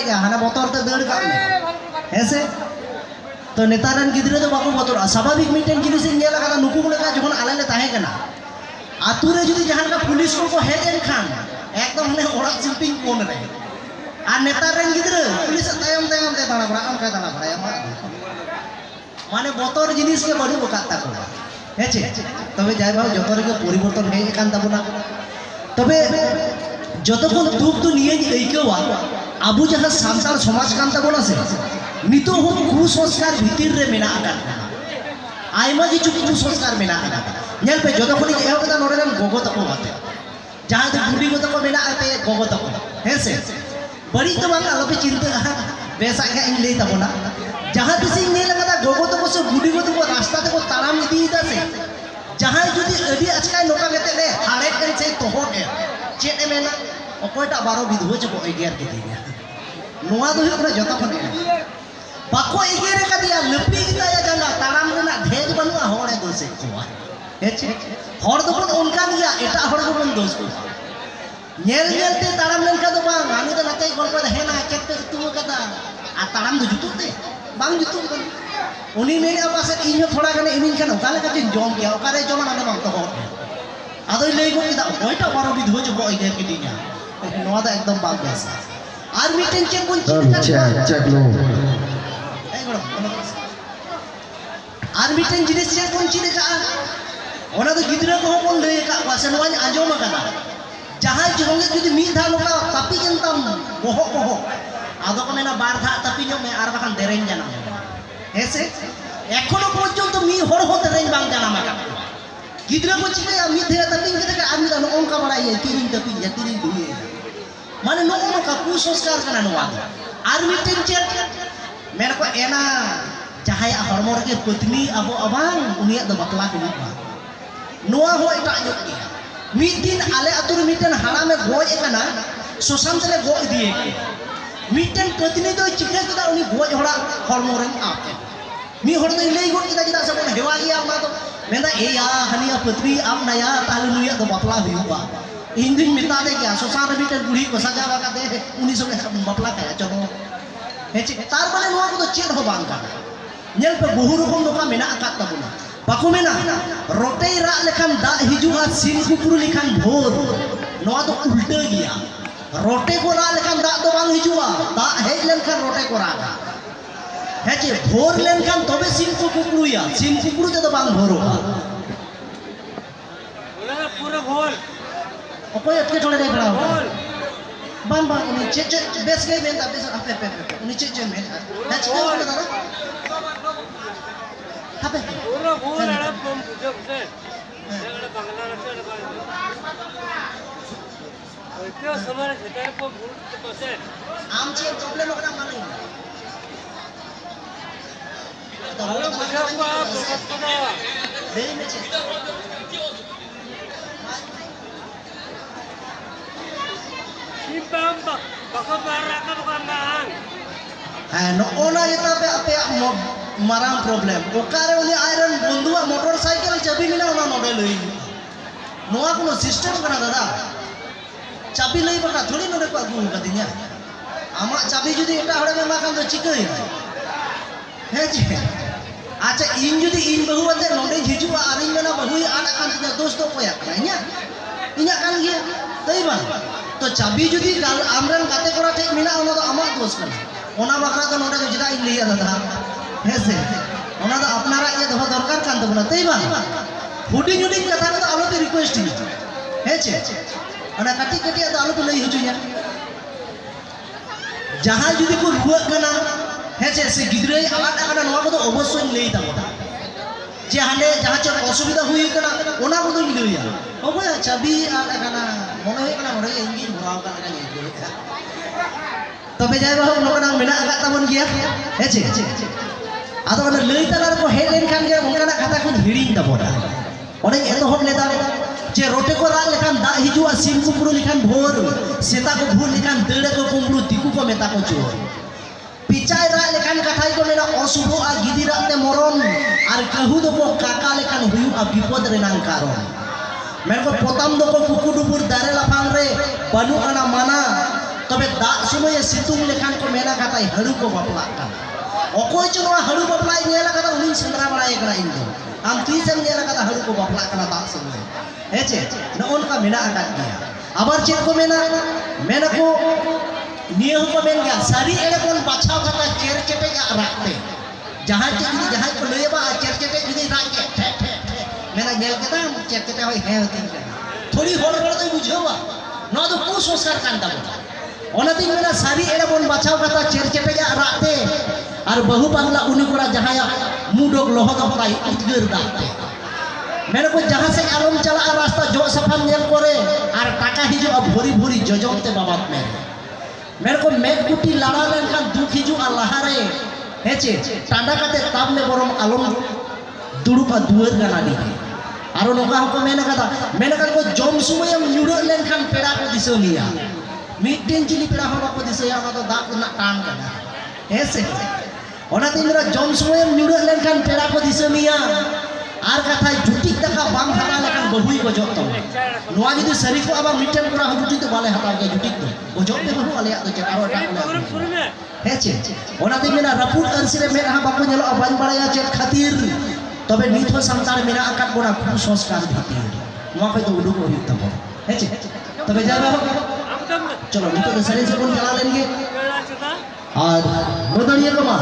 गया हाना बोतल ते दड़ का ऐसे तो नेतारन गिद्रे तो बाको बोतल स्वाभाविक मिटेन जिनिस नेल का नुकु लेका जखन आले ले ताहे कना आतु रे जुदी जहान का पुलिस को हेज एन खान एकदम ने ओड़ा शिफ्टिंग कोन रे आ नेतारन गिद्रे पुलिस तायम तायम ते ताना बड़ा अनका ताना बड़ा माने बोतल जिनिस के बड़ी बकाता को हेचे तबे जाय भाव जतर के परिवर्तन हेज कान ताबुना तबे जतक्षण दुख तो निये ऐकवा आबू जहां सान्ताल समाज कान ताबुना से नितो हो कुसंस्कार भीतर रे मेना आका आयमा किछु कुसंस्कार मेना आका नेल पे जतक्षण एहो कदा नोडे रन गोगो तको बाते जहां तो बुडी को तको मेना आते गोगो तको हेसे बड़ी तो बांग आलो पे चिंता बेसा के इन ले ताबुना जहां तिसी नेल कदा गोगो तको से बुडी को तको रास्ता तको ताराम इदी दा से जहां जुदी अडी अचकाय नोका गते ले हाड़े कन से तोहो के चेत मेना अकोयटा बारो विधो चको एगेर के दिया नोआ दो हुकना जता खने बाको एगेर का दिया लपी गिताया जंगा ताराम रेना ढेज बनुआ होड़े दोसे कोआ हेचे हर दो कोन उनका दिया एटा हर दो कोन दोस को नेल नेल ते ताराम लेनका दो बांग आनी तो नाते गल्प हेना चेत पे तू कदा आ ताराम दो जुतुते बांग जुतु कन उनी मेना पासे इन्हो थोड़ा गने इमिन कन ओकाले का जम गया ओकारे जमा ना बांग तो हो आदो लई को किदा ओइटा बारो विधो चको एगेर के दिया नोआ दा एकदम बाग बेसा आर मीटिंग चेक कोन चेक लो आर मीटिंग जिनिस चेक कोन चिले का ओना तो गिद्रा को कोन लई का वासे नोआ आजोम काना जहां जोंगे जुदी मी धा लोका तापी केनताम बोहो आदो को मेना बार धा तापी जो में आर बाखान देरेन जाना हेसे एखोनो पर्यन्त मी हर हो देरेन बांग जाना माका गिद्रा को चिले मी धा तापी के आमी दा ओनका बड़ाई तीरिन तापी या तीरिन दुए माने नो का कुसंस्कार कना नोआ आर मीटिंग चेक मेन को एना जहाय हरमो रे पत्नी अबो अबांग उनिया द बतला हुआ नोआ हो एटा जो मिद दिन आले अतुर मिटन हाड़ा में गोज एकाना सोसान तले गो दिए मिटन पत्नी दो चिके कदा उनी गोज होड़ा हरमो रे आके मी होड़ दो लई गोट किदा जिदा सबन हेवा गया मा तो मेंदा ए या हनिया पत्नी आम नया ताले नुया द बतला हुआ इन दिन मिता दे गया सोसान मिटन बुढ़ी को सजा लगा दे उनी सब बतला का चलो हेचे तार माने नोआ को तो चेड हो बांग का नेल पे बहु रकम नोका मेना आका ताबुना बाको मेना रोटे रा लेखान दा हिजुआ सिन कुकुरु लेखान भोर नोआ तो उल्टा गया रोटे को रा लेखान दा तो बांग हिजुआ दा हेज लेनखान रोटे को रागा हेचे भोर लेनखान तबे सिन को कुकुरुया सिन कुकुरु ते तो बांग भोरो बोला पूरा भोर ओकोय अटके थोड़े रे बड़ा भोर बाम बाम उनी चे बेस गई मेन दा बेस आपे पे उनी चे मेन दैट्स गोल दादा हापे पूरा भोर आड़ा बम जब से जगड़ा बांग्ला रसे ओके समय सेटा को भूल तो से आम चे प्रॉब्लम ओकरा माने तो होला मजा को बहुत को दे में चे Bang, baka bara ka bukan bang. No ona jeta pe ape marang problem. Okare uni iron bondua motorcycle chabi mina ona node lei. Noa kono system kana dada. Chabi lei baka thodi node ko agu kadinya. Ama chabi judi eta hore me makan do chikai. He je. Acha in judi in bahu ate node hijua arin mena bahu ana kan tinya dos do koya kanya. Inya kan ge tai bang. तो चाबी जुदी आमरन गाते कोरा ठीक मिना ओना तो आमा दोष कना ओना बखरा तो नोडे जुदा इन लिया दादा हेसे ओना तो अपनारा ये दफा दरकार कान तबना तई बा फुडी जुडी कथा तो आलो पे रिक्वेस्ट ही हेचे ओना काटी काटी तो आलो पे लई हुजुया जहां जुदी को रुआ कना हेचे से गिद्रे आलादा कना नोआ को तो अवश्य लई ताबो जे हांडे जहां च असुविधा हुई कना ओना को तो लईया ओबया चाबी आला कना मने हुई कना मरे इंगी भराव कना कनी तबे जाय बाहु नोकना मेना आका ताबन गिया हेचे आदो ओना लई तालार को हे लेन खान गे ओकना कथा को हिडिंग ताबोडा ओने एतो होब लेदा जे रोटे को रा लेखान दा हिजुआ सिम कुपुरु लेखान भोर सेता को भूल लेखान देड़े को कुमरु तिकु को मेता को चोर पिचाय रा लेखान कथाई को मेना असुभो आ गिदिरा ते मरण आर कहु दो को काका लेखान हुयु आ विपद रेनान कारण मेरे को पोताम दो को कुकुडुपुर दारे लाफांग रे बनु आना माना तबे दाग समय सितुंग लेखान को मेना कता हड़ू को बापला अकोय चो हड़ू बापला नेला कता उनी सेंद्रा बड़ा एकना इन दो आम तीसम नेला कता हड़ू को बापला कना दाग समय हेचे नोन का मेना आकात गया आबार चेक को मेना को नियम को मेन गया सारी एड़े कोन बाछाव कता चेर चेटे राखते जहां को लेबा चेर चेटे जुदी राख के मेना नेल कता चेर चेटे होय हे होती थोड़ी होड़ तो बुझेवा न तो कुसंस्कार कान ताबो ओनाती मेना सारी एड़े बोन बाछाव कता चेर चेटे राखते और बहु बांगला उनी कोड़ा जहां मुडोक लोहक अपलाई उद्गर दाते मेरे को जहां से आलम चला रास्ता जो सफा नेल करे और टाका हिजो भोरी भोरी जजमते बाबात मेरे को मेघकुटी लड़ा लेनखान दुख हिजू लहारे हेचे टांडा काते ताबले बरम आलम दुड़ुबा दुआर गानानी आरो नोका हको मेना को जम सुमयम न्युड़ लेनखान पेड़ा को दिसोनिया मिटेन चिली पेड़ा हो बाको दिसया ना तो दाग ना टान कना हेसे ओना तिंगरा जम सुमयम न्युड़ लेनखान पेड़ा को दिसोनिया आर कथा जुटिक तका बाम हरा लेखान बहुई को जत नोआ जदि सरी को आबा मिटेन कोरा जुटिक तो बाले हताव के जुटिक तो ओ जत बहु आले तो चेक आरो टाक हेचे ओना ति मेना रपुट अरसी रे मेना बाको नेलो बान बड़ाया चेक खातिर तबे नित हो संसार मेना आकात बोना खूब संस्कार भीतिर नोआ पे तो उडुक होई तब हेचे तबे जाबा चलो नित तो सरी से कोन चला लेंगे और बदलिए को मा